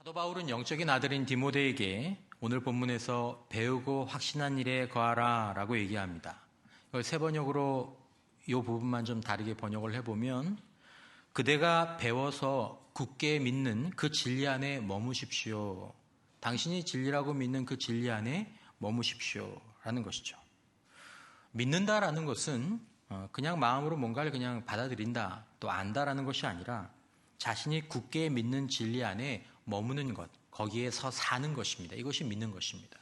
사도 바울은 영적인 아들인 디모데에게 오늘 본문에서 배우고 확신한 일에 거하라 라고 얘기합니다. 이걸 세 번역으로 이 부분만 좀 다르게 번역을 해보면 그대가 배워서 굳게 믿는 그 진리 안에 머무십시오. 당신이 진리라고 믿는 그 진리 안에 머무십시오 라는 것이죠. 믿는다라는 것은 그냥 마음으로 뭔가를 그냥 받아들인다, 또 안다라는 것이 아니라 자신이 굳게 믿는 진리 안에 머무는 것, 거기에서 사는 것입니다. 이것이 믿는 것입니다.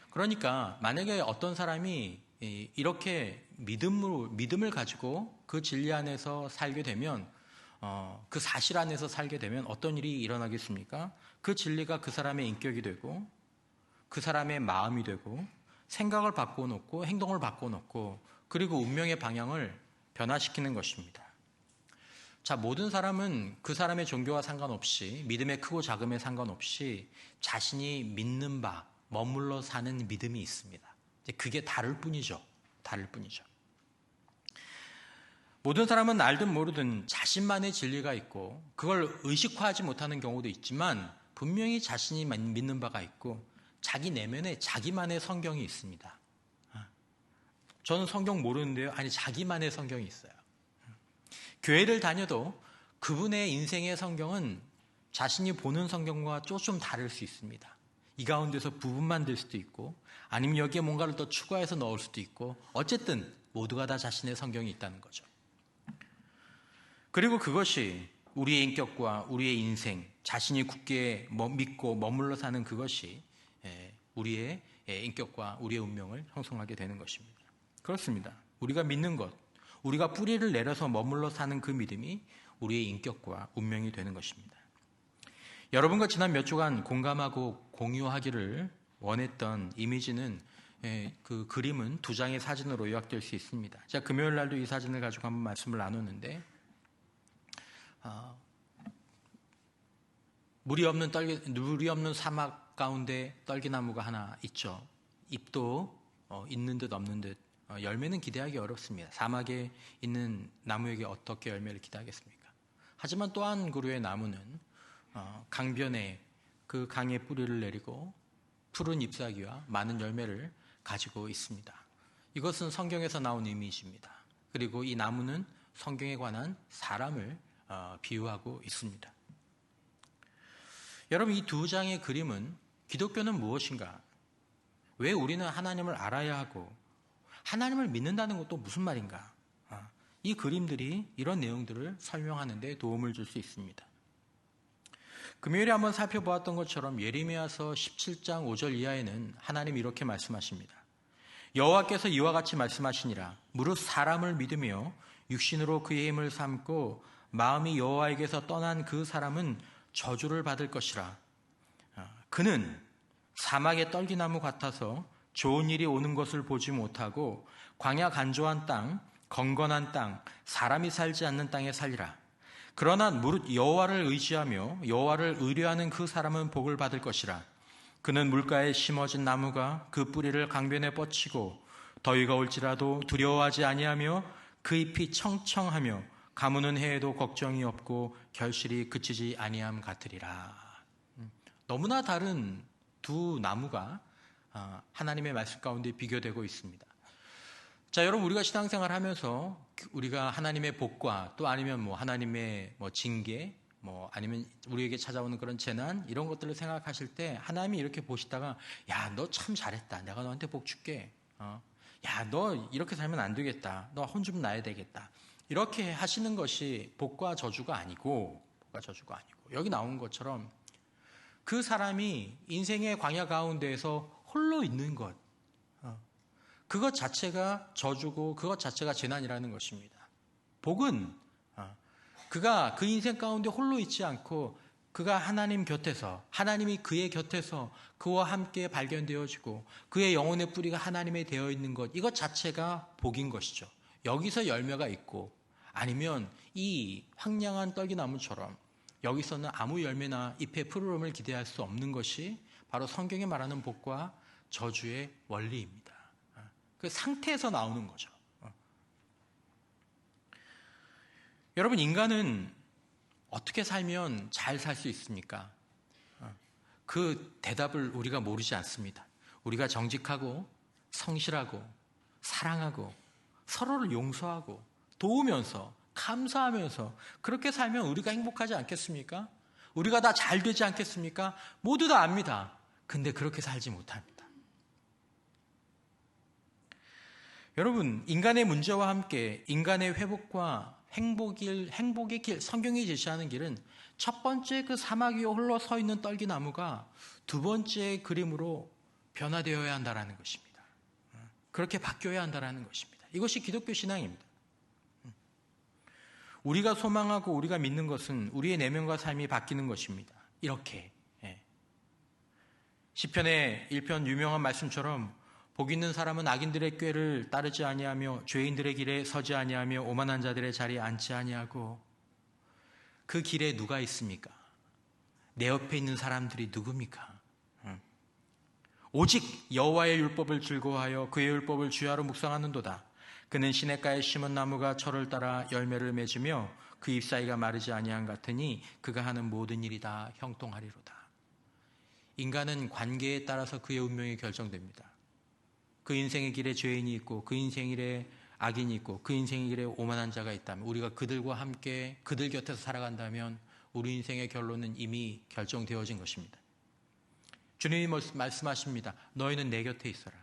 그러니까 만약에 어떤 사람이 이렇게 믿음을 가지고 그 진리 안에서 살게 되면, 그 사실 안에서 살게 되면 어떤 일이 일어나겠습니까? 그 진리가 그 사람의 인격이 되고 그 사람의 마음이 되고 생각을 바꿔놓고 행동을 바꿔놓고 그리고 운명의 방향을 변화시키는 것입니다. 자, 모든 사람은 그 사람의 종교와 상관없이, 믿음의 크고 작음에 상관없이 자신이 믿는 바, 머물러 사는 믿음이 있습니다. 그게 다를 뿐이죠. 다를 뿐이죠. 모든 사람은 알든 모르든 자신만의 진리가 있고 그걸 의식화하지 못하는 경우도 있지만 분명히 자신이 믿는 바가 있고 자기 내면에 자기만의 성경이 있습니다. 저는 성경 모르는데요. 아니, 자기만의 성경이 있어요. 교회를 다녀도 그분의 인생의 성경은 자신이 보는 성경과 좀 다를 수 있습니다. 이 가운데서 부분만 될 수도 있고 아니면 여기에 뭔가를 더 추가해서 넣을 수도 있고 어쨌든 모두가 다 자신의 성경이 있다는 거죠. 그리고 그것이 우리의 인격과 우리의 인생, 자신이 굳게 믿고 머물러 사는 그것이 우리의 인격과 우리의 운명을 형성하게 되는 것입니다. 그렇습니다. 우리가 믿는 것, 우리가 뿌리를 내려서 머물러 사는 그 믿음이 우리의 인격과 운명이 되는 것입니다. 여러분과 지난 몇 주간 공감하고 공유하기를 원했던 이미지는, 그 그림은 두 장의 사진으로 요약될 수 있습니다. 제가 금요일 날도 이 사진을 가지고 한번 말씀을 나눴는데, 물이 없는 사막 가운데 떨기나무가 하나 있죠. 잎도 있는 듯 없는 듯, 열매는 기대하기 어렵습니다. 사막에 있는 나무에게 어떻게 열매를 기대하겠습니까? 하지만 또 한 그루의 나무는 강변에 그 강에 뿌리를 내리고 푸른 잎사귀와 많은 열매를 가지고 있습니다. 이것은 성경에서 나온 이미지입니다. 그리고 이 나무는 성경에 관한 사람을 비유하고 있습니다. 여러분, 이 두 장의 그림은 기독교는 무엇인가? 왜 우리는 하나님을 알아야 하고 하나님을 믿는다는 것도 무슨 말인가? 이 그림들이 이런 내용들을 설명하는 데 도움을 줄 수 있습니다. 금요일에 한번 살펴보았던 것처럼 예레미야서 17장 5절 이하에는 하나님이 이렇게 말씀하십니다. 여호와께서 이와 같이 말씀하시니라. 무릇 사람을 믿으며 육신으로 그의 힘을 삼고 마음이 여호와에게서 떠난 그 사람은 저주를 받을 것이라. 그는 사막의 떨기나무 같아서 좋은 일이 오는 것을 보지 못하고 광야 간조한 땅, 건건한 땅, 사람이 살지 않는 땅에 살리라. 그러나 무릇 여호와를 의지하며 여호와를 의뢰하는 그 사람은 복을 받을 것이라. 그는 물가에 심어진 나무가 그 뿌리를 강변에 뻗치고 더위가 올지라도 두려워하지 아니하며 그 잎이 청청하며 가무는 해에도 걱정이 없고 결실이 그치지 아니함 같으리라. 너무나 다른 두 나무가 하나님의 말씀 가운데 비교되고 있습니다. 자, 여러분, 우리가 신앙생활 하면서 우리가 하나님의 복과 또 아니면 하나님의 징계, 아니면 우리에게 찾아오는 그런 재난, 이런 것들을 생각하실 때 하나님이 이렇게 보시다가, 야, 너 참 잘했다. 내가 너한테 복 줄게. 야, 너 이렇게 살면 안 되겠다. 너 혼 좀 나야 되겠다. 이렇게 하시는 것이 복과 저주가 아니고, 여기 나온 것처럼 그 사람이 인생의 광야 가운데에서 홀로 있는 것, 그것 자체가 저주고 그것 자체가 재난이라는 것입니다. 복은 그가 그 인생 가운데 홀로 있지 않고 그가 하나님 곁에서, 하나님이 그의 곁에서 그와 함께 발견되어지고 그의 영혼의 뿌리가 하나님에 되어 있는 것, 이것 자체가 복인 것이죠. 여기서 열매가 있고 아니면 이 황량한 떨기나무처럼 여기서는 아무 열매나 잎의 푸르름을 기대할 수 없는 것이 바로 성경이 말하는 복과 저주의 원리입니다. 그 상태에서 나오는 거죠. 여러분, 인간은 어떻게 살면 잘 살 수 있습니까? 그 대답을 우리가 모르지 않습니다. 우리가 정직하고 성실하고 사랑하고 서로를 용서하고 도우면서 감사하면서 그렇게 살면 우리가 행복하지 않겠습니까? 우리가 다 잘 되지 않겠습니까? 모두 다 압니다. 근데 그렇게 살지 못합니다. 여러분, 인간의 문제와 함께 인간의 회복과 행복의 길, 성경이 제시하는 길은 첫 번째 그 사막 위에 홀로 서 있는 떨기나무가 두 번째 그림으로 변화되어야 한다는 것입니다. 그렇게 바뀌어야 한다는 것입니다. 이것이 기독교 신앙입니다. 우리가 소망하고 우리가 믿는 것은 우리의 내면과 삶이 바뀌는 것입니다. 이렇게 시편의 1편 유명한 말씀처럼 복 있는 사람은 악인들의 꾀를 따르지 아니하며 죄인들의 길에 서지 아니하며 오만한 자들의 자리에 앉지 아니하고. 그 길에 누가 있습니까? 내 옆에 있는 사람들이 누굽니까? 오직 여호와의 율법을 즐거워하여 그의 율법을 주야로 묵상하는도다. 그는 시냇가에 심은 나무가 철을 따라 열매를 맺으며 그 잎사이가 마르지 아니한 같으니 그가 하는 모든 일이 다 형통하리로다. 인간은 관계에 따라서 그의 운명이 결정됩니다. 그 인생의 길에 죄인이 있고 그 인생의 길에 악인이 있고 그 인생의 길에 오만한 자가 있다면 우리가 그들과 함께 그들 곁에서 살아간다면 우리 인생의 결론은 이미 결정되어진 것입니다. 주님이 말씀하십니다. 너희는 내 곁에 있어라.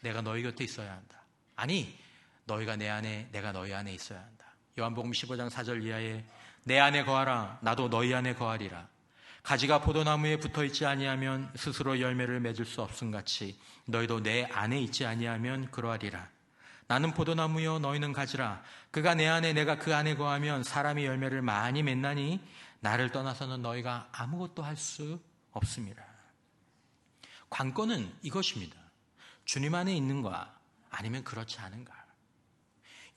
내가 너희 곁에 있어야 한다. 아니, 너희가 내 안에, 내가 너희 안에 있어야 한다. 요한복음 15장 4절 이하에 내 안에 거하라. 나도 너희 안에 거하리라. 가지가 포도나무에 붙어있지 아니하면 스스로 열매를 맺을 수 없음같이 너희도 내 안에 있지 아니하면 그러하리라. 나는 포도나무여 너희는 가지라. 그가 내 안에 내가 그 안에 거하면 사람이 열매를 많이 맺나니 나를 떠나서는 너희가 아무것도 할 수 없습니다. 관건은 이것입니다. 주님 안에 있는가 아니면 그렇지 않은가.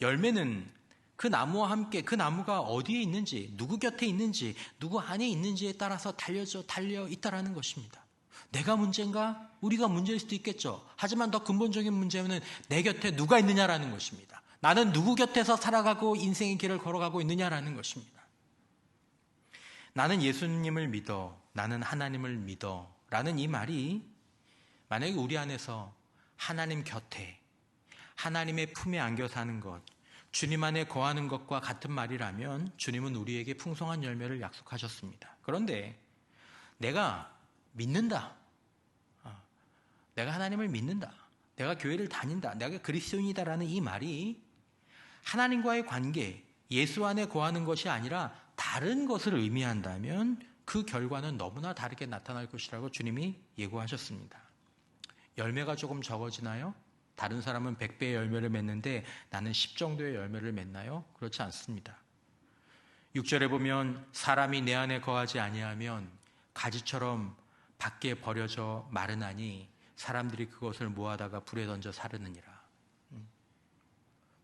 열매는 그 나무와 함께 그 나무가 어디에 있는지, 누구 곁에 있는지, 누구 안에 있는지에 따라서 달려 있다라는 것입니다. 내가 문제인가? 우리가 문제일 수도 있겠죠. 하지만 더 근본적인 문제는 내 곁에 누가 있느냐라는 것입니다. 나는 누구 곁에서 살아가고 인생의 길을 걸어가고 있느냐라는 것입니다. 나는 예수님을 믿어, 나는 하나님을 믿어 라는 이 말이 만약에 우리 안에서 하나님 곁에, 하나님의 품에 안겨 사는 것, 주님 안에 거하는 것과 같은 말이라면 주님은 우리에게 풍성한 열매를 약속하셨습니다. 그런데 내가 믿는다, 내가 하나님을 믿는다, 내가 교회를 다닌다, 내가 그리스도인이다라는 이 말이 하나님과의 관계, 예수 안에 거하는 것이 아니라 다른 것을 의미한다면 그 결과는 너무나 다르게 나타날 것이라고 주님이 예고하셨습니다. 열매가 조금 적어지나요? 다른 사람은 100배의 열매를 맺는데 나는 10 정도의 열매를 맺나요? 그렇지 않습니다. 6절에 보면 사람이 내 안에 거하지 아니하면 가지처럼 밖에 버려져 마르나니 사람들이 그것을 모아다가 불에 던져 사르느니라.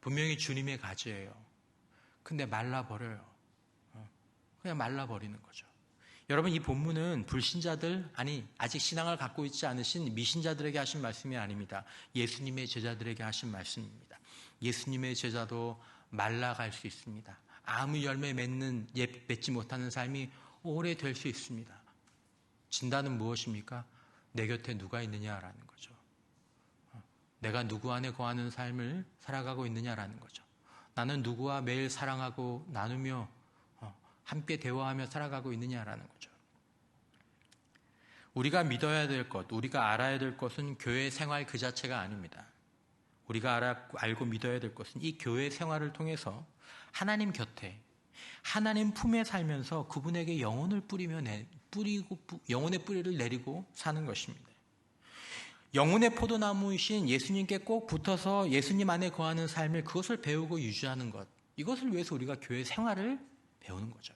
분명히 주님의 가지예요. 근데 말라버려요. 그냥 말라버리는 거죠. 여러분, 이 본문은 불신자들, 아직 신앙을 갖고 있지 않으신 미신자들에게 하신 말씀이 아닙니다. 예수님의 제자들에게 하신 말씀입니다. 예수님의 제자도 말라갈 수 있습니다. 아무 열매 맺지 못하는 삶이 오래 될 수 있습니다. 진단은 무엇입니까? 내 곁에 누가 있느냐라는 거죠. 내가 누구 안에 거하는 삶을 살아가고 있느냐라는 거죠. 나는 누구와 매일 사랑하고 나누며 함께 대화하며 살아가고 있느냐라는 거죠. 우리가 믿어야 될 것, 우리가 알아야 될 것은 교회 생활 그 자체가 아닙니다. 우리가 알고 믿어야 될 것은 이 교회 생활을 통해서 하나님 곁에, 하나님 품에 살면서 그분에게 영혼의 뿌리를 내리고 사는 것입니다. 영혼의 포도나무이신 예수님께 꼭 붙어서 예수님 안에 거하는 삶을 그것을 배우고 유지하는 것, 이것을 위해서 우리가 교회 생활을 배우는 거죠.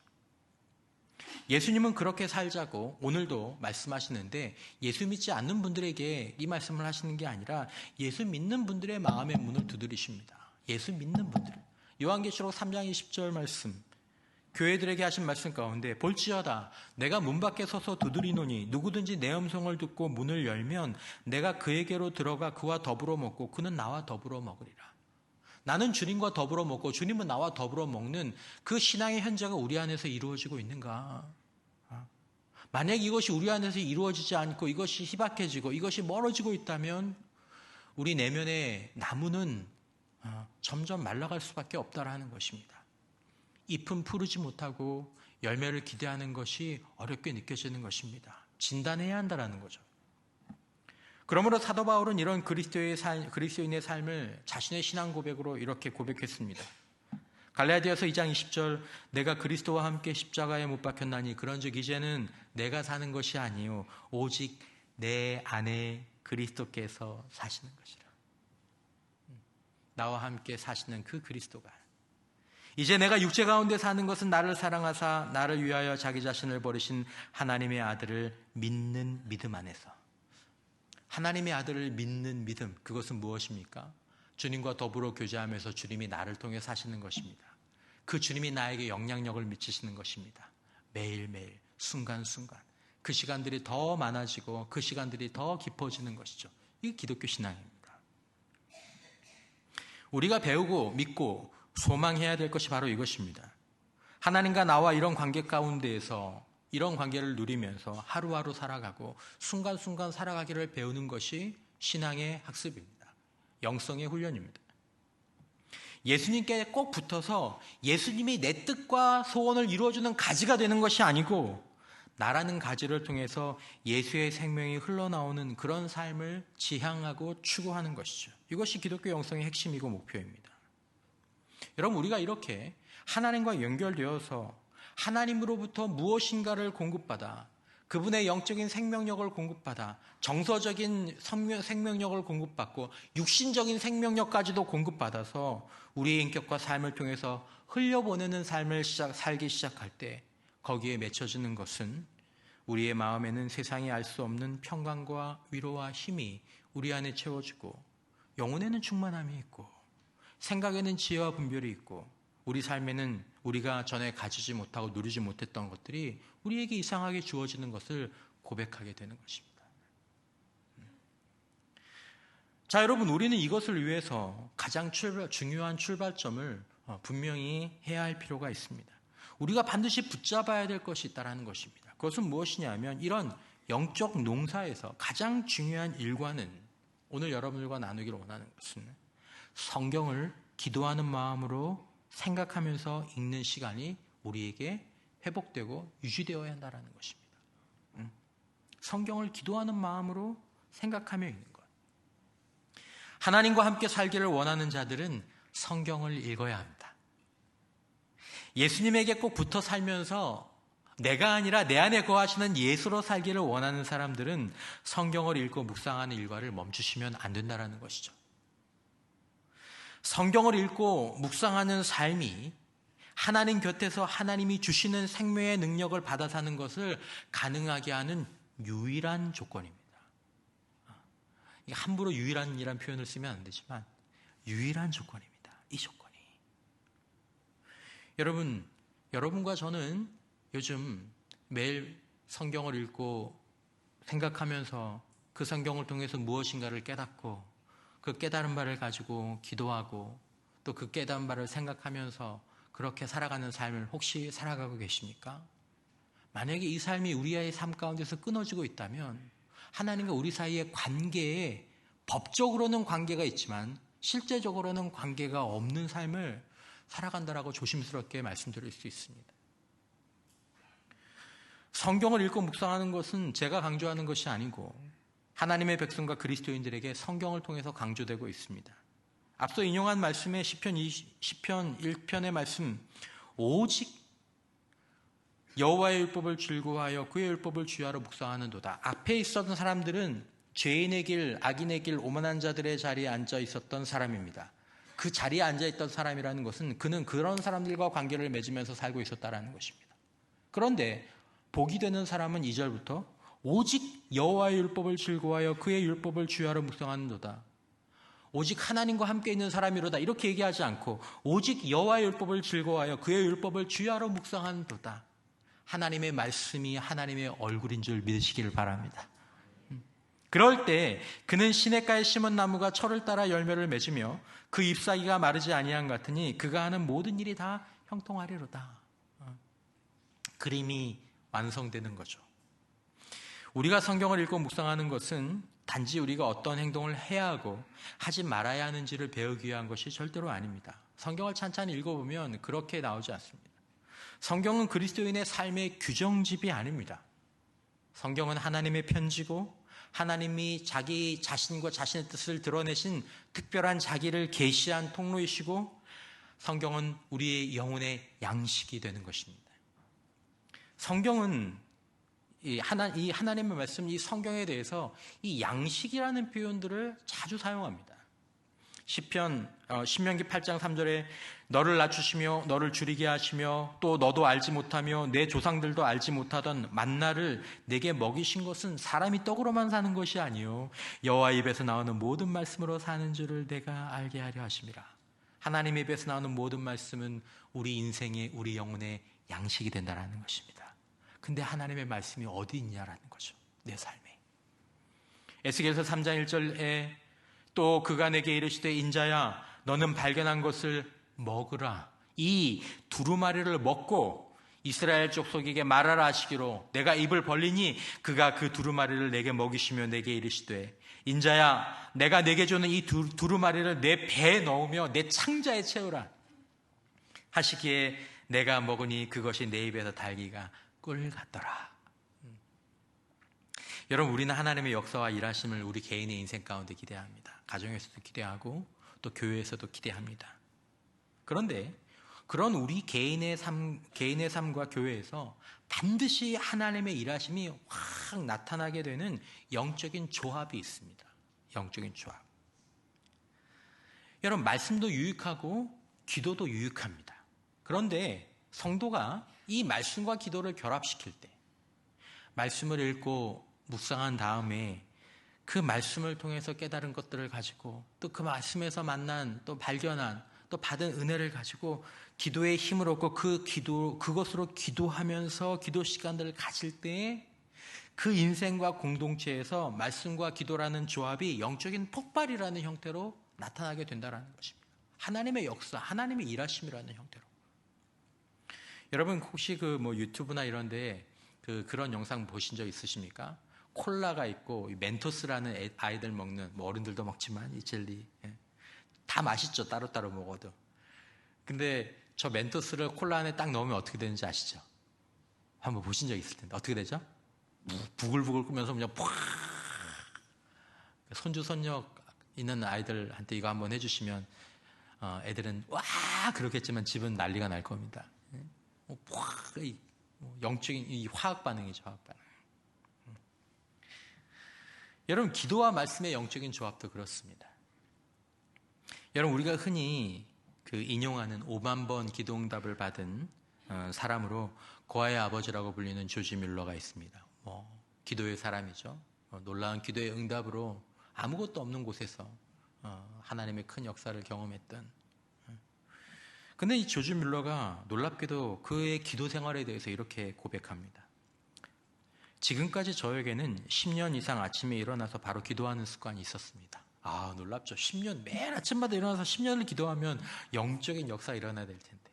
예수님은 그렇게 살자고 오늘도 말씀하시는데 예수 믿지 않는 분들에게 이 말씀을 하시는 게 아니라 예수 믿는 분들의 마음의 문을 두드리십니다. 예수 믿는 분들. 요한계시록 3장 20절 말씀, 교회들에게 하신 말씀 가운데 볼지어다 내가 문 밖에 서서 두드리노니 누구든지 내 음성을 듣고 문을 열면 내가 그에게로 들어가 그와 더불어 먹고 그는 나와 더불어 먹으리라. 나는 주님과 더불어 먹고 주님은 나와 더불어 먹는 그 신앙의 현재가 우리 안에서 이루어지고 있는가? 만약 이것이 우리 안에서 이루어지지 않고 이것이 희박해지고 이것이 멀어지고 있다면 우리 내면의 나무는 점점 말라갈 수밖에 없다라는 것입니다. 잎은 푸르지 못하고 열매를 기대하는 것이 어렵게 느껴지는 것입니다. 진단해야 한다는 거죠. 그러므로 사도 바울은 이런 그리스도인의 삶을 자신의 신앙 고백으로 이렇게 고백했습니다. 갈라디아서 2장 20절, 내가 그리스도와 함께 십자가에 못 박혔나니 그런즉 이제는 내가 사는 것이 아니요 오직 내 안에 그리스도께서 사시는 것이라. 나와 함께 사시는 그 그리스도가, 이제 내가 육체 가운데 사는 것은 나를 사랑하사 나를 위하여 자기 자신을 버리신 하나님의 아들을 믿는 믿음 안에서. 하나님의 아들을 믿는 믿음, 그것은 무엇입니까? 주님과 더불어 교제하면서 주님이 나를 통해 사시는 것입니다. 그 주님이 나에게 영향력을 미치시는 것입니다. 매일매일 순간순간 그 시간들이 더 많아지고 그 시간들이 더 깊어지는 것이죠. 이게 기독교 신앙입니다. 우리가 배우고 믿고 소망해야 될 것이 바로 이것입니다. 하나님과 나와 이런 관계 가운데에서 이런 관계를 누리면서 하루하루 살아가고 순간순간 살아가기를 배우는 것이 신앙의 학습입니다. 영성의 훈련입니다. 예수님께 꼭 붙어서 예수님이 내 뜻과 소원을 이루어주는 가지가 되는 것이 아니고 나라는 가지를 통해서 예수의 생명이 흘러나오는 그런 삶을 지향하고 추구하는 것이죠. 이것이 기독교 영성의 핵심이고 목표입니다. 여러분, 우리가 이렇게 하나님과 연결되어서 하나님으로부터 무엇인가를 공급받아 그분의 영적인 생명력을 공급받아 정서적인 생명력을 공급받고 육신적인 생명력까지도 공급받아서 우리의 인격과 삶을 통해서 흘려보내는 삶을 살기 시작할 때 거기에 맺혀지는 것은 우리의 마음에는 세상이 알 수 없는 평강과 위로와 힘이 우리 안에 채워지고 영혼에는 충만함이 있고 생각에는 지혜와 분별이 있고 우리 삶에는 우리가 전에 가지지 못하고 누리지 못했던 것들이 우리에게 이상하게 주어지는 것을 고백하게 되는 것입니다. 자, 여러분, 우리는 이것을 위해서 가장 중요한 출발점을 분명히 해야 할 필요가 있습니다. 우리가 반드시 붙잡아야 될 것이 있다는 것입니다. 그것은 무엇이냐면 이런 영적 농사에서 가장 중요한 일과는 오늘 여러분들과 나누기를 원하는 것은 성경을 기도하는 마음으로 생각하면서 읽는 시간이 우리에게 회복되고 유지되어야 한다는 것입니다. 성경을 기도하는 마음으로 생각하며 읽는 것. 하나님과 함께 살기를 원하는 자들은 성경을 읽어야 합니다. 예수님에게 꼭 붙어 살면서 내가 아니라 내 안에 거하시는 예수로 살기를 원하는 사람들은 성경을 읽고 묵상하는 일과를 멈추시면 안 된다는 것이죠. 성경을 읽고 묵상하는 삶이 하나님 곁에서 하나님이 주시는 생명의 능력을 받아 사는 것을 가능하게 하는 유일한 조건입니다. 함부로 유일한이라는 표현을 쓰면 안 되지만 유일한 조건입니다. 이 조건이. 여러분과 저는 요즘 매일 성경을 읽고 생각하면서 그 성경을 통해서 무엇인가를 깨닫고 그 깨달은 바를 가지고 기도하고 또 그 깨달은 바를 생각하면서 그렇게 살아가는 삶을 혹시 살아가고 계십니까? 만약에 이 삶이 우리의 삶 가운데서 끊어지고 있다면 하나님과 우리 사이의 관계에 법적으로는 관계가 있지만 실제적으로는 관계가 없는 삶을 살아간다라고 조심스럽게 말씀드릴 수 있습니다. 성경을 읽고 묵상하는 것은 제가 강조하는 것이 아니고 하나님의 백성과 그리스도인들에게 성경을 통해서 강조되고 있습니다. 앞서 인용한 말씀의 시편 1편의 말씀, 오직 여호와의 율법을 즐거워하여 그의 율법을 주야로 묵상하는도다. 앞에 있었던 사람들은 죄인의 길, 악인의 길, 오만한 자들의 자리에 앉아 있었던 사람입니다. 그 자리에 앉아 있던 사람이라는 것은 그는 그런 사람들과 관계를 맺으면서 살고 있었다는 것입니다. 그런데 복이 되는 사람은 2절부터 오직 여호와의 율법을 즐거워하여 그의 율법을 주야로 묵상하는도다. 오직 하나님과 함께 있는 사람이로다 이렇게 얘기하지 않고 오직 여호와의 율법을 즐거워하여 그의 율법을 주야로 묵상하는도다. 하나님의 말씀이 하나님의 얼굴인 줄 믿으시기를 바랍니다. 그럴 때 그는 시냇가에 심은 나무가 철을 따라 열매를 맺으며 그 잎사귀가 마르지 아니한 같으니 그가 하는 모든 일이 다 형통하리로다. 그림이 완성되는 거죠. 우리가 성경을 읽고 묵상하는 것은 단지 우리가 어떤 행동을 해야 하고 하지 말아야 하는지를 배우기 위한 것이 절대로 아닙니다. 성경을 찬찬히 읽어보면 그렇게 나오지 않습니다. 성경은 그리스도인의 삶의 규정집이 아닙니다. 성경은 하나님의 편지고 하나님이 자기 자신과 자신의 뜻을 드러내신 특별한 자기를 계시한 통로이시고 성경은 우리의 영혼의 양식이 되는 것입니다. 성경은 이 하나님의 말씀, 이 성경에 대해서 이 양식이라는 표현들을 자주 사용합니다. 신명기 8장 3절에 너를 낮추시며 너를 줄이게 하시며 또 너도 알지 못하며 내 조상들도 알지 못하던 만나를 내게 먹이신 것은 사람이 떡으로만 사는 것이 아니요 여호와 입에서 나오는 모든 말씀으로 사는 줄을 내가 알게 하려 하심이라. 하나님의 입에서 나오는 모든 말씀은 우리 인생의, 우리 영혼의 양식이 된다는 것입니다. 근데 하나님의 말씀이 어디 있냐라는 거죠. 내 삶에. 에스겔서 3장 1절에 또 그가 내게 이르시되 인자야 너는 발견한 것을 먹으라. 이 두루마리를 먹고 이스라엘 족속에게 말하라 하시기로 내가 입을 벌리니 그가 그 두루마리를 내게 먹이시며 내게 이르시되 인자야 내가 내게 주는 이 두루마리를 내 배에 넣으며 내 창자에 채우라 하시기에 내가 먹으니 그것이 내 입에서 달기가 꿀 같더라. 여러분, 우리는 하나님의 역사와 일하심을 우리 개인의 인생 가운데 기대합니다. 가정에서도 기대하고 또 교회에서도 기대합니다. 그런데 그런 우리 개인의 삶과 교회에서 반드시 하나님의 일하심이 확 나타나게 되는 영적인 조합이 있습니다. 영적인 조합. 여러분, 말씀도 유익하고 기도도 유익합니다. 그런데 성도가 이 말씀과 기도를 결합시킬 때 말씀을 읽고 묵상한 다음에 그 말씀을 통해서 깨달은 것들을 가지고 또 그 말씀에서 만난 또 발견한 또 받은 은혜를 가지고 기도의 힘을 얻고 그것으로 기도하면서 기도 시간들을 가질 때 그 인생과 공동체에서 말씀과 기도라는 조합이 영적인 폭발이라는 형태로 나타나게 된다는 것입니다. 하나님의 역사, 하나님의 일하심이라는 형태로. 여러분 혹시 유튜브나 이런데 그런 영상 보신 적 있으십니까? 콜라가 있고 멘토스라는 아이들 먹는 어른들도 먹지만 이 젤리 다 맛있죠. 따로따로 먹어도. 근데 저 멘토스를 콜라 안에 딱 넣으면 어떻게 되는지 아시죠? 한번 보신 적 있을 텐데 어떻게 되죠? 부글부글 끓면서 그냥 팍 손주 손녀 있는 아이들한테 이거 한번 해주시면 애들은 와 그렇겠지만 집은 난리가 날 겁니다. 영적인 이 화학 반응이죠. 화학 반응. 여러분 기도와 말씀의 영적인 조합도 그렇습니다. 여러분 우리가 흔히 인용하는 5만 번 기도응답을 받은 사람으로 고아의 아버지라고 불리는 조지 뮬러가 있습니다. 기도의 사람이죠. 놀라운 기도의 응답으로 아무것도 없는 곳에서 하나님의 큰 역사를 경험했던. 근데 이 조지 뮬러가 놀랍게도 그의 기도 생활에 대해서 이렇게 고백합니다. 지금까지 저에게는 10년 이상 아침에 일어나서 바로 기도하는 습관이 있었습니다. 놀랍죠. 10년 매일 아침마다 일어나서 10년을 기도하면 영적인 역사가 일어나야 될 텐데.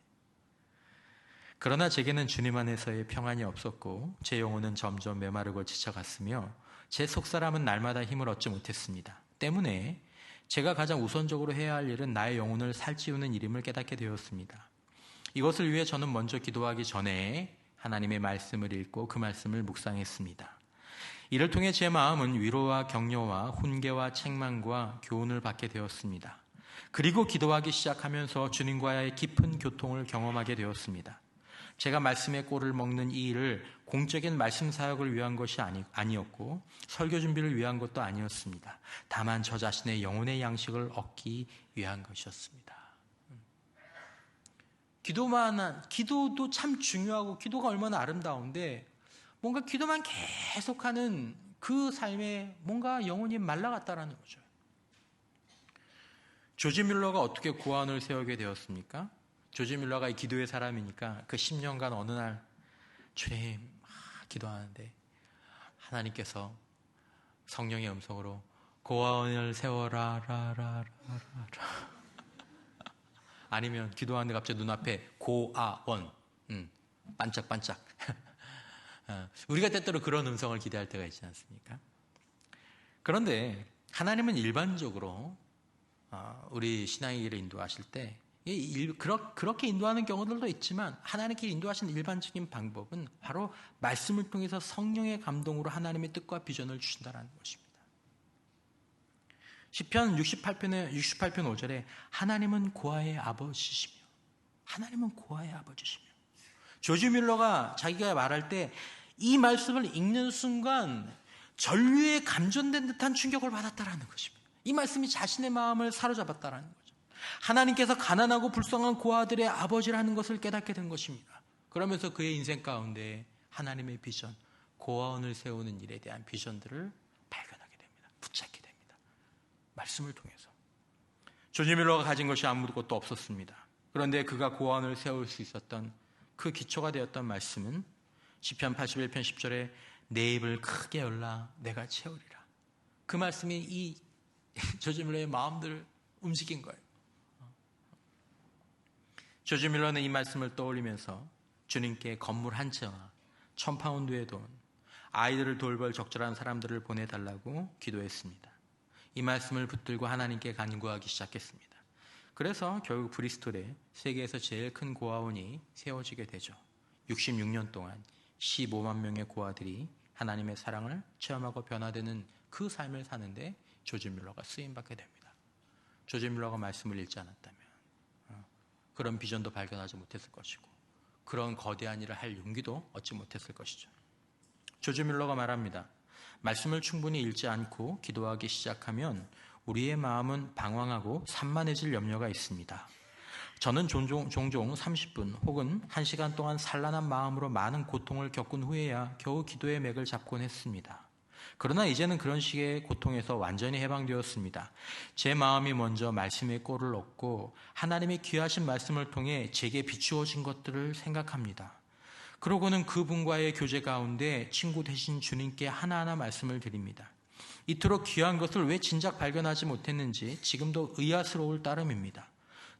그러나 제게는 주님 안에서의 평안이 없었고 제 영혼은 점점 메마르고 지쳐갔으며 제 속사람은 날마다 힘을 얻지 못했습니다. 때문에 제가 가장 우선적으로 해야 할 일은 나의 영혼을 살찌우는 일임을 깨닫게 되었습니다. 이것을 위해 저는 먼저 기도하기 전에 하나님의 말씀을 읽고 그 말씀을 묵상했습니다. 이를 통해 제 마음은 위로와 격려와 훈계와 책망과 교훈을 받게 되었습니다. 그리고 기도하기 시작하면서 주님과의 깊은 교통을 경험하게 되었습니다. 제가 말씀의 꼴을 먹는 이 일을 공적인 말씀 사역을 위한 것이 아니었고 설교 준비를 위한 것도 아니었습니다. 다만 저 자신의 영혼의 양식을 얻기 위한 것이었습니다. 기도도 참 중요하고 기도가 얼마나 아름다운데 뭔가 기도만 계속하는 그 삶에 뭔가 영혼이 말라갔다라는 거죠. 조지 뮬러가 어떻게 고아원을 세우게 되었습니까? 조지 뮬러가 이 기도의 사람이니까 그 10년간 어느 날 주님 기도하는데 하나님께서 성령의 음성으로 고아원을 세워라 라라라라 아니면 기도하는데 갑자기 눈앞에 고아원 반짝반짝 우리가 때때로 그런 음성을 기대할 때가 있지 않습니까? 그런데 하나님은 일반적으로 우리 신앙의 길을 인도하실 때 그렇게 인도하는 경우들도 있지만 하나님께 인도하시는 일반적인 방법은 바로 말씀을 통해서 성령의 감동으로 하나님의 뜻과 비전을 주신다는 것입니다. 시편 68편 5절에 하나님은 고아의 아버지시며 하나님은 고아의 아버지시며 조지 뮬러가 자기가 말할 때 이 말씀을 읽는 순간 전류에 감전된 듯한 충격을 받았다라는 것입니다. 이 말씀이 자신의 마음을 사로잡았다라는 거죠. 하나님께서 가난하고 불쌍한 고아들의 아버지라는 것을 깨닫게 된 것입니다. 그러면서 그의 인생 가운데 하나님의 비전, 고아원을 세우는 일에 대한 비전들을 발견하게 됩니다. 붙잡게 됩니다. 말씀을 통해서. 조지 뮬러가 가진 것이 아무것도 없었습니다. 그런데 그가 고아원을 세울 수 있었던 그 기초가 되었던 말씀은 시편 81편 10절에 내 입을 크게 열라 내가 채우리라. 그 말씀이 이 조지 뮬러의 마음들을 움직인 거예요. 조지 뮬러는 이 말씀을 떠올리면서 주님께 건물 한 채와 1,000파운드의 돈, 아이들을 돌볼 적절한 사람들을 보내달라고 기도했습니다. 이 말씀을 붙들고 하나님께 간구하기 시작했습니다. 그래서 결국 브리스톨에 세계에서 제일 큰 고아원이 세워지게 되죠. 66년 동안 15만 명의 고아들이 하나님의 사랑을 체험하고 변화되는 그 삶을 사는데 조지 뮬러가 쓰임받게 됩니다. 조지 뮬러가 말씀을 읽지 않았다면 그런 비전도 발견하지 못했을 것이고 그런 거대한 일을 할 용기도 얻지 못했을 것이죠. 조지 뮬러가 말합니다. 말씀을 충분히 읽지 않고 기도하기 시작하면 우리의 마음은 방황하고 산만해질 염려가 있습니다. 저는 종종 30분 혹은 1시간 동안 산란한 마음으로 많은 고통을 겪은 후에야 겨우 기도의 맥을 잡곤 했습니다. 그러나 이제는 그런 식의 고통에서 완전히 해방되었습니다. 제 마음이 먼저 말씀의 꼴을 얻고 하나님의 귀하신 말씀을 통해 제게 비추어진 것들을 생각합니다. 그러고는 그분과의 교제 가운데 친구 되신 주님께 하나하나 말씀을 드립니다. 이토록 귀한 것을 왜 진작 발견하지 못했는지 지금도 의아스러울 따름입니다.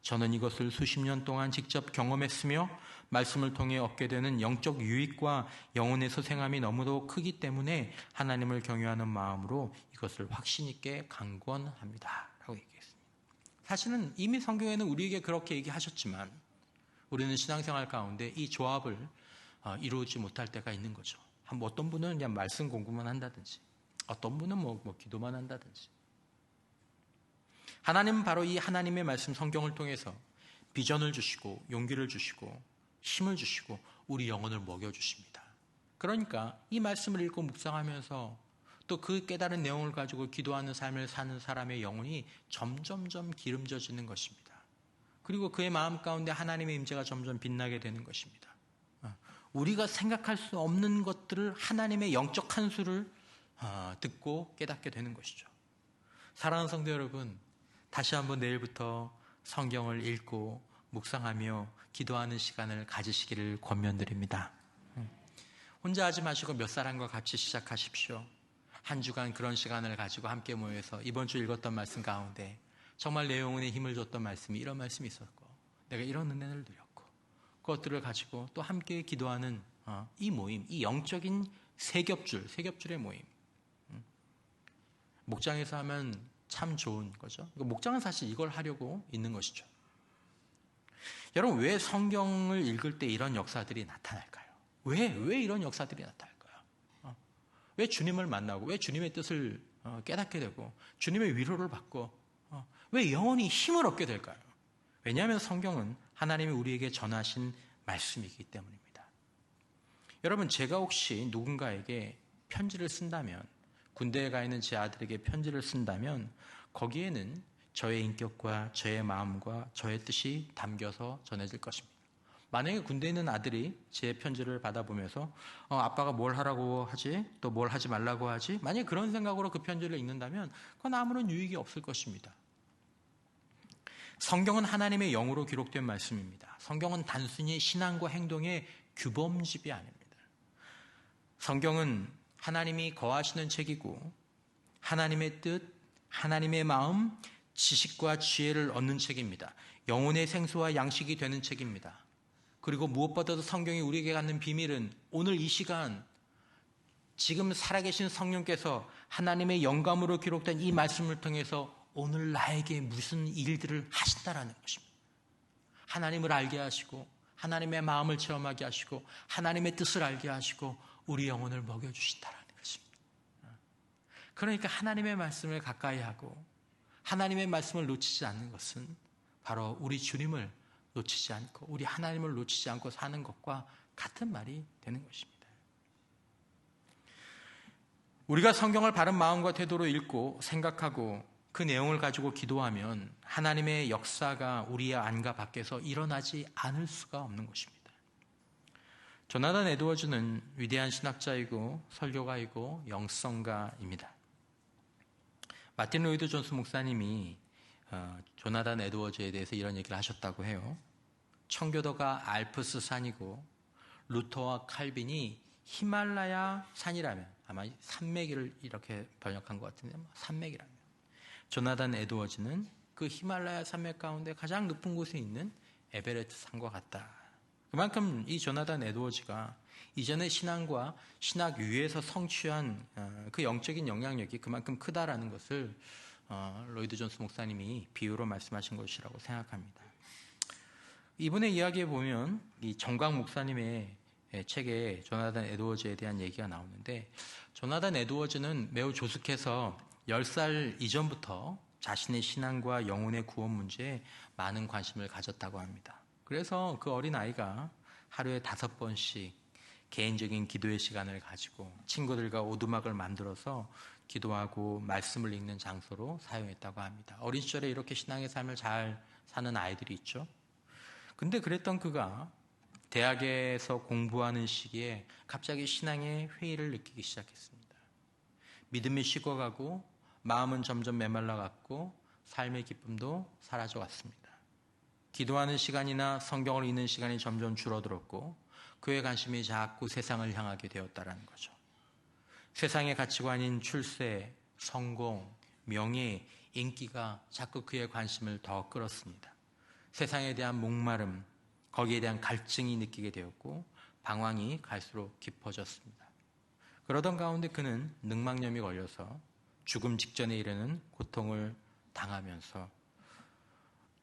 저는 이것을 수십 년 동안 직접 경험했으며 말씀을 통해 얻게 되는 영적 유익과 영혼의 소생함이 너무도 크기 때문에 하나님을 경외하는 마음으로 이것을 확신 있게 강권합니다. 라고 얘기했습니다. 사실은 이미 성경에는 우리에게 그렇게 얘기하셨지만 우리는 신앙생활 가운데 이 조합을 이루지 못할 때가 있는 거죠. 어떤 분은 그냥 말씀 공부만 한다든지 어떤 분은 기도만 한다든지 하나님은 바로 이 하나님의 말씀 성경을 통해서 비전을 주시고 용기를 주시고 힘을 주시고 우리 영혼을 먹여주십니다. 그러니까 이 말씀을 읽고 묵상하면서 또 그 깨달은 내용을 가지고 기도하는 삶을 사는 사람의 영혼이 점점점 기름져지는 것입니다. 그리고 그의 마음 가운데 하나님의 임재가 점점 빛나게 되는 것입니다. 우리가 생각할 수 없는 것들을 하나님의 영적 한수를 듣고 깨닫게 되는 것이죠. 사랑하는 성도 여러분, 다시 한번 내일부터 성경을 읽고 묵상하며 기도하는 시간을 가지시기를 권면드립니다. 혼자 하지 마시고 몇 사람과 같이 시작하십시오. 한 주간 그런 시간을 가지고 함께 모여서 이번 주 읽었던 말씀 가운데 정말 내 영혼에 힘을 줬던 말씀이 이런 말씀이 있었고 내가 이런 은혜를 누렸고 그것들을 가지고 또 함께 기도하는 이 모임, 이 영적인 세겹줄의 모임. 목장에서 하면 참 좋은 거죠. 목장은 사실 이걸 하려고 있는 것이죠. 여러분, 왜 성경을 읽을 때 이런 역사들이 나타날까요? 왜 이런 역사들이 나타날까요? 왜 주님을 만나고 왜 주님의 뜻을 깨닫게 되고 주님의 위로를 받고 왜 영혼이 힘을 얻게 될까요? 왜냐하면 성경은 하나님이 우리에게 전하신 말씀이기 때문입니다. 여러분, 제가 혹시 누군가에게 편지를 쓴다면 군대에 가 있는 제 아들에게 편지를 쓴다면 거기에는 저의 인격과 저의 마음과 저의 뜻이 담겨서 전해질 것입니다. 만약에 군대에 있는 아들이 제 편지를 받아보면서 아빠가 뭘 하라고 하지? 또 뭘 하지 말라고 하지? 만약에 그런 생각으로 그 편지를 읽는다면 그건 아무런 유익이 없을 것입니다. 성경은 하나님의 영으로 기록된 말씀입니다. 성경은 단순히 신앙과 행동의 규범집이 아닙니다. 성경은 하나님이 거하시는 책이고 하나님의 뜻, 하나님의 마음, 지식과 지혜를 얻는 책입니다. 영혼의 생수와 양식이 되는 책입니다. 그리고 무엇보다도 성경이 우리에게 갖는 비밀은 오늘 이 시간 지금 살아계신 성령께서 하나님의 영감으로 기록된 이 말씀을 통해서 오늘 나에게 무슨 일들을 하신다라는 것입니다. 하나님을 알게 하시고 하나님의 마음을 체험하게 하시고 하나님의 뜻을 알게 하시고 우리 영혼을 먹여주신다라는 것입니다. 그러니까 하나님의 말씀을 가까이 하고 하나님의 말씀을 놓치지 않는 것은 바로 우리 주님을 놓치지 않고 우리 하나님을 놓치지 않고 사는 것과 같은 말이 되는 것입니다. 우리가 성경을 바른 마음과 태도로 읽고 생각하고 그 내용을 가지고 기도하면 하나님의 역사가 우리의 안과 밖에서 일어나지 않을 수가 없는 것입니다. 조나단 에드워즈는 위대한 신학자이고 설교가이고 영성가입니다. 마틴 로이드 존스 목사님이 조나단 에드워즈에 대해서 이런 얘기를 하셨다고 해요. 청교도가 알프스 산이고 루터와 칼빈이 히말라야 산이라면, 아마 산맥을 이렇게 번역한 것 같은데 산맥이라면, 조나단 에드워즈는 그 히말라야 산맥 가운데 가장 높은 곳에 있는 에베레스트 산과 같다. 그만큼 이 조나단 에드워즈가 이전의 신앙과 신학 위에서 성취한 그 영적인 영향력이 그만큼 크다라는 것을 로이드 존스 목사님이 비유로 말씀하신 것이라고 생각합니다. 이분의 이야기에 보면 이 정광 목사님의 책에 조나단 에드워즈에 대한 얘기가 나오는데, 조나단 에드워즈는 매우 조숙해서 10살 이전부터 자신의 신앙과 영혼의 구원 문제에 많은 관심을 가졌다고 합니다. 그래서 그 어린아이가 하루에 5번씩 개인적인 기도의 시간을 가지고 친구들과 오두막을 만들어서 기도하고 말씀을 읽는 장소로 사용했다고 합니다. 어린 시절에 이렇게 신앙의 삶을 잘 사는 아이들이 있죠. 근데 그랬던 그가 대학에서 공부하는 시기에 갑자기 신앙의 회의를 느끼기 시작했습니다. 믿음이 식어가고 마음은 점점 메말라갔고 삶의 기쁨도 사라져갔습니다. 기도하는 시간이나 성경을 읽는 시간이 점점 줄어들었고 그의 관심이 자꾸 세상을 향하게 되었다는 거죠. 세상의 가치관인 출세, 성공, 명예, 인기가 자꾸 그의 관심을 더 끌었습니다. 세상에 대한 목마름, 거기에 대한 갈증이 느끼게 되었고 방황이 갈수록 깊어졌습니다. 그러던 가운데 그는 늑막염이 걸려서 죽음 직전에 이르는 고통을 당하면서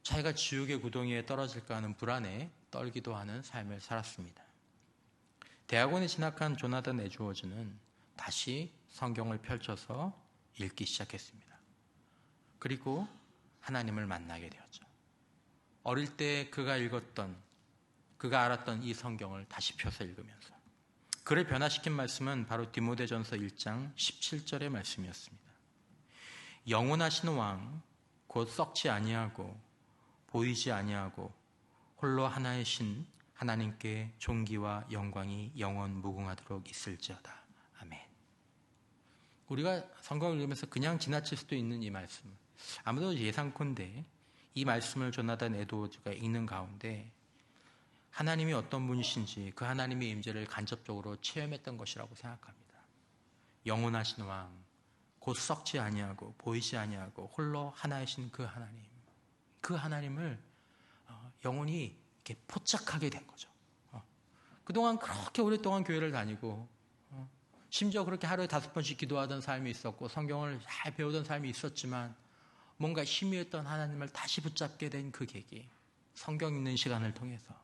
자기가 지옥의 구덩이에 떨어질까 하는 불안에 떨기도 하는 삶을 살았습니다. 대학원에 진학한 조나단 에드워즈는 다시 성경을 펼쳐서 읽기 시작했습니다. 그리고 하나님을 만나게 되었죠. 어릴 때 그가 읽었던, 그가 알았던 이 성경을 다시 펴서 읽으면서 그를 변화시킨 말씀은 바로 디모데전서 1장 17절의 말씀이었습니다. 영원하신 왕, 곧 썩지 아니하고 보이지 아니하고 홀로 하나의 신 하나님께 존귀와 영광이 영원 무궁하도록 있을지어다. 아멘. 우리가 성경을 읽으면서 그냥 지나칠 수도 있는 이 말씀, 아무도 예상컨대 이 말씀을 조나단 에드워즈가 읽는 가운데 하나님이 어떤 분이신지 그 하나님의 임재를 간접적으로 체험했던 것이라고 생각합니다. 영원하신 왕, 곧 썩지 아니하고 보이지 아니하고 홀로 하나이신 그 하나님, 그 하나님을 영원히 이렇게 포착하게 된 거죠. 그동안 그렇게 오랫동안 교회를 다니고 심지어 그렇게 하루에 5번씩 기도하던 삶이 있었고 성경을 잘 배우던 삶이 있었지만 뭔가 희미했던 하나님을 다시 붙잡게 된 그 계기, 성경 읽는 시간을 통해서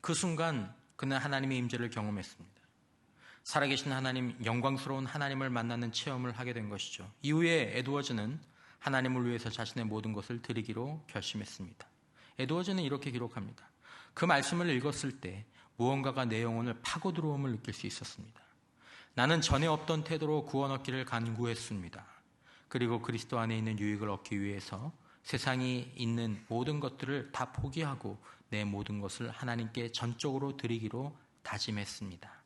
그 순간 그는 하나님의 임재를 경험했습니다. 살아계신 하나님, 영광스러운 하나님을 만나는 체험을 하게 된 것이죠. 이후에 에드워즈는 하나님을 위해서 자신의 모든 것을 드리기로 결심했습니다. 에드워즈는 이렇게 기록합니다. 그 말씀을 읽었을 때 무언가가 내 영혼을 파고 들어옴을 느낄 수 있었습니다. 나는 전에 없던 태도로 구원 얻기를 간구했습니다. 그리고 그리스도 안에 있는 유익을 얻기 위해서 세상이 있는 모든 것들을 다 포기하고 내 모든 것을 하나님께 전적으로 드리기로 다짐했습니다.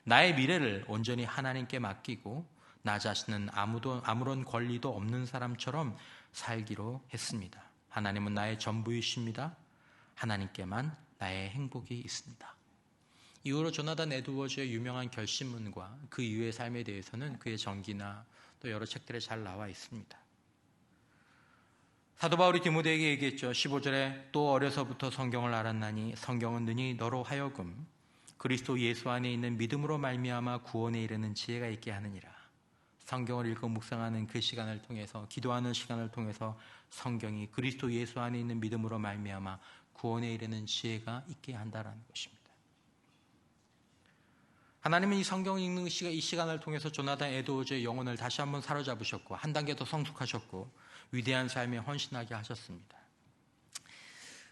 나의 미래를 온전히 하나님께 맡기고 나 자신은 아무런 권리도 없는 사람처럼 살기로 했습니다. 하나님은 나의 전부이십니다. 하나님께만 나의 행복이 있습니다. 이후로 조나단 에드워즈의 유명한 결심문과 그 이후의 삶에 대해서는 그의 전기나 또 여러 책들에 잘 나와 있습니다. 사도 바울이 디모데에게 얘기했죠. 15절에 또 어려서부터 성경을 알았나니 성경은 능히 너로 하여금 그리스도 예수 안에 있는 믿음으로 말미암아 구원에 이르는 지혜가 있게 하느니라. 성경을 읽고 묵상하는 그 시간을 통해서, 기도하는 시간을 통해서 성경이 그리스도 예수 안에 있는 믿음으로 말미암아 구원에 이르는 지혜가 있게 한다라는 것입니다. 하나님은 이 성경을 읽는 이 시간을 통해서 조나단 에드워즈의 영혼을 다시 한번 사로잡으셨고 한 단계 더 성숙하셨고 위대한 삶에 헌신하게 하셨습니다.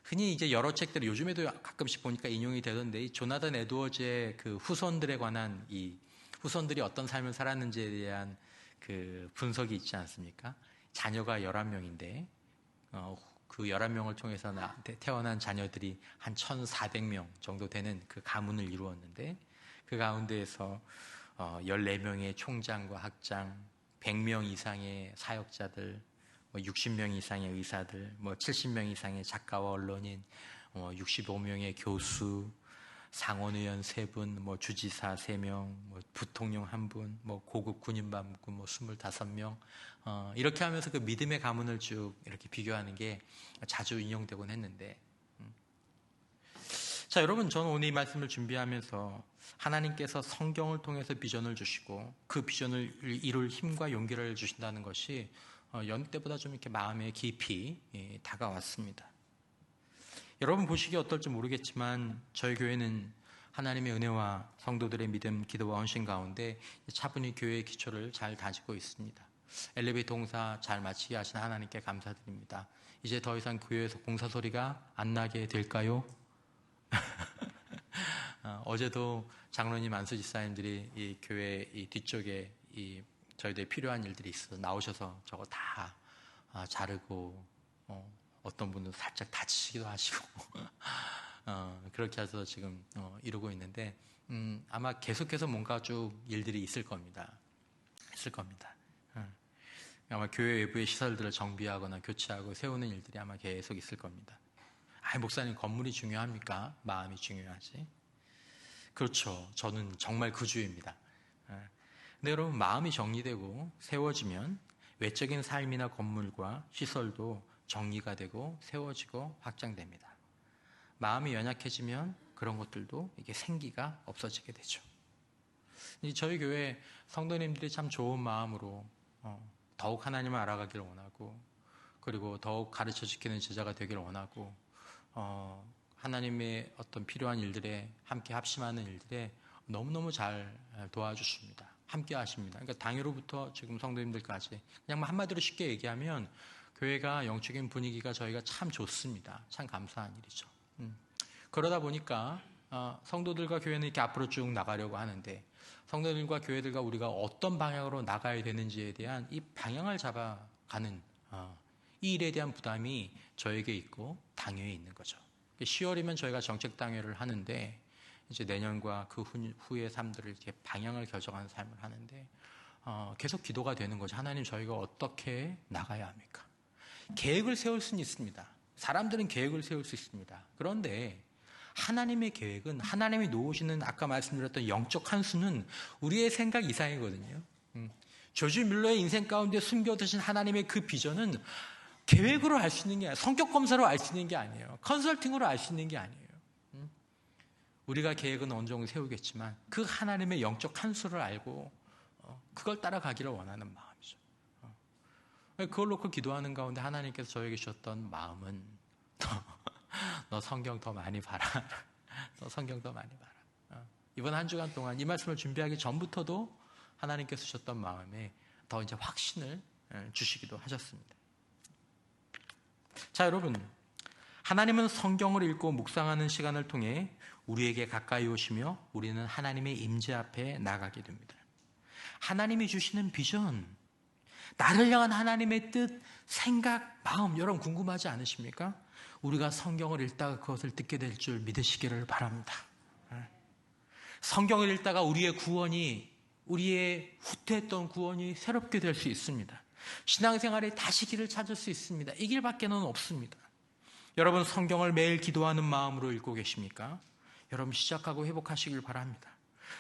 흔히 이제 여러 책들이 요즘에도 가끔씩 보니까 인용이 되던데, 이 조나단 에드워즈의 그 후손들에 관한, 이 후손들이 어떤 삶을 살았는지에 대한 그 분석이 있지 않습니까? 자녀가 11명인데 그 11명을 통해서 태어난 자녀들이 한 1,400명 정도 되는 그 가문을 이루었는데, 그 가운데에서 14명의 총장과 학장, 100명 이상의 사역자들, 60명 이상의 의사들, 70명 이상의 작가와 언론인, 65명의 교수, 상원의원 3분, 주지사 3명, 부통령 1분, 고급 군인반군 25명, 이렇게 하면서 그 믿음의 가문을 쭉 이렇게 비교하는 게 자주 인용되곤 했는데, 자, 여러분, 저는 오늘 이 말씀을 준비하면서 하나님께서 성경을 통해서 비전을 주시고 그 비전을 이룰 힘과 용기를 주신다는 것이 연 때보다 좀 이렇게 마음에 깊이 다가왔습니다. 여러분 보시기에 어떨지 모르겠지만 저희 교회는 하나님의 은혜와 성도들의 믿음, 기도와 헌신 가운데 차분히 교회의 기초를 잘 다지고 있습니다. 엘리베이터 공사 잘 마치게 하신 하나님께 감사드립니다. 이제 더 이상 교회에서 공사 소리가 안 나게 될까요? 어제도 장로님, 안수지사님들이 이 교회 이 뒤쪽에 저희들 필요한 일들이 있어서 나오셔서 저거 다 자르고 어떤 분은 살짝 다치기도 하시고 그렇게 해서 지금 이루고 있는데 아마 계속해서 뭔가 쭉 일들이 있을 겁니다. 아마 교회 외부의 시설들을 정비하거나 교체하고 세우는 일들이 아마 계속 있을 겁니다. 목사님, 건물이 중요합니까? 마음이 중요하지. 그렇죠. 저는 정말 그 주의입니다. 근데 여러분, 마음이 정리되고 세워지면 외적인 삶이나 건물과 시설도 정리가 되고 세워지고 확장됩니다. 마음이 연약해지면 그런 것들도 이게 생기가 없어지게 되죠. 저희 교회 성도님들이 참 좋은 마음으로 더욱 하나님을 알아가기를 원하고, 그리고 더욱 가르쳐 지키는 제자가 되기를 원하고, 하나님의 어떤 필요한 일들에 함께 합심하는 일들에 너무너무 잘 도와주십니다. 함께 하십니다. 그러니까 당일로부터 지금 성도님들까지 그냥 한마디로 쉽게 얘기하면 교회가 영적인 분위기가 저희가 참 좋습니다. 참 감사한 일이죠. 그러다 보니까 성도들과 교회는 이렇게 앞으로 쭉 나가려고 하는데, 성도들과 교회들과 우리가 어떤 방향으로 나가야 되는지에 대한 이 방향을 잡아가는 이 일에 대한 부담이 저에게 있고 당회에 있는 거죠. 10월이면 저희가 정책당회를 하는데, 이제 내년과 그 후의 삶들을 이렇게 방향을 결정하는 삶을 하는데, 계속 기도가 되는 거죠. 하나님, 저희가 어떻게 나가야 합니까? 계획을 세울 수는 있습니다. 사람들은 계획을 세울 수 있습니다. 그런데 하나님의 계획은, 하나님이 놓으시는 아까 말씀드렸던 영적 한 수는 우리의 생각 이상이거든요. 조지 뮬러의 인생 가운데 숨겨두신 하나님의 그 비전은 계획으로 알 수 있는 게 아니에요. 성격 검사로 알 수 있는 게 아니에요. 컨설팅으로 알 수 있는 게 아니에요. 우리가 계획은 어느 정도 세우겠지만 그 하나님의 영적 한 수를 알고 그걸 따라가기를 원하는 마음이죠. 그걸 놓고 기도하는 가운데 하나님께서 저에게 주셨던 마음은 너 성경 더 많이 봐라. 너 성경 더 많이 봐라. 이번 한 주간 동안 이 말씀을 준비하기 전부터도 하나님께서 주셨던 마음에 더 이제 확신을 주시기도 하셨습니다. 자, 여러분, 하나님은 성경을 읽고 묵상하는 시간을 통해 우리에게 가까이 오시며 우리는 하나님의 임재 앞에 나가게 됩니다. 하나님이 주시는 비전, 나를 향한 하나님의 뜻, 생각, 마음, 여러분 궁금하지 않으십니까? 우리가 성경을 읽다가 그것을 듣게 될 줄 믿으시기를 바랍니다. 성경을 읽다가 우리의 구원이, 우리의 후퇴했던 구원이 새롭게 될 수 있습니다. 신앙생활에 다시 길을 찾을 수 있습니다. 이 길밖에는 없습니다. 여러분, 성경을 매일 기도하는 마음으로 읽고 계십니까? 여러분, 시작하고 회복하시길 바랍니다.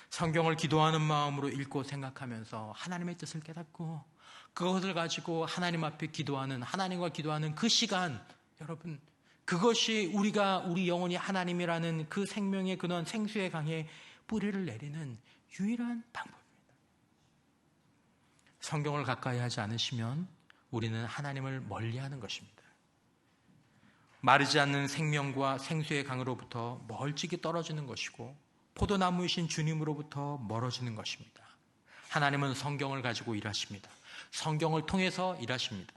성경을 기도하는 마음으로 읽고 생각하면서 하나님의 뜻을 깨닫고 그것을 가지고 하나님 앞에 기도하는, 하나님과 기도하는 그 시간, 여러분, 그것이 우리 영혼이 하나님이라는 그 생명의 근원, 생수의 강에 뿌리를 내리는 유일한 방법입니다. 성경을 가까이 하지 않으시면 우리는 하나님을 멀리하는 것입니다. 마르지 않는 생명과 생수의 강으로부터 멀찍이 떨어지는 것이고 포도나무이신 주님으로부터 멀어지는 것입니다. 하나님은 성경을 가지고 일하십니다. 성경을 통해서 일하십니다.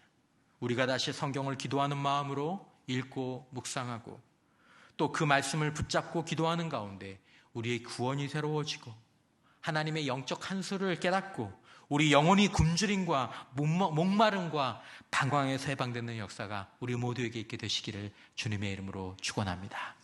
우리가 다시 성경을 기도하는 마음으로 읽고 묵상하고 또 그 말씀을 붙잡고 기도하는 가운데 우리의 구원이 새로워지고 하나님의 영적 한수를 깨닫고 우리 영혼이 굶주림과 목마름과 방황에서 해방되는 역사가 우리 모두에게 있게 되시기를 주님의 이름으로 축원합니다.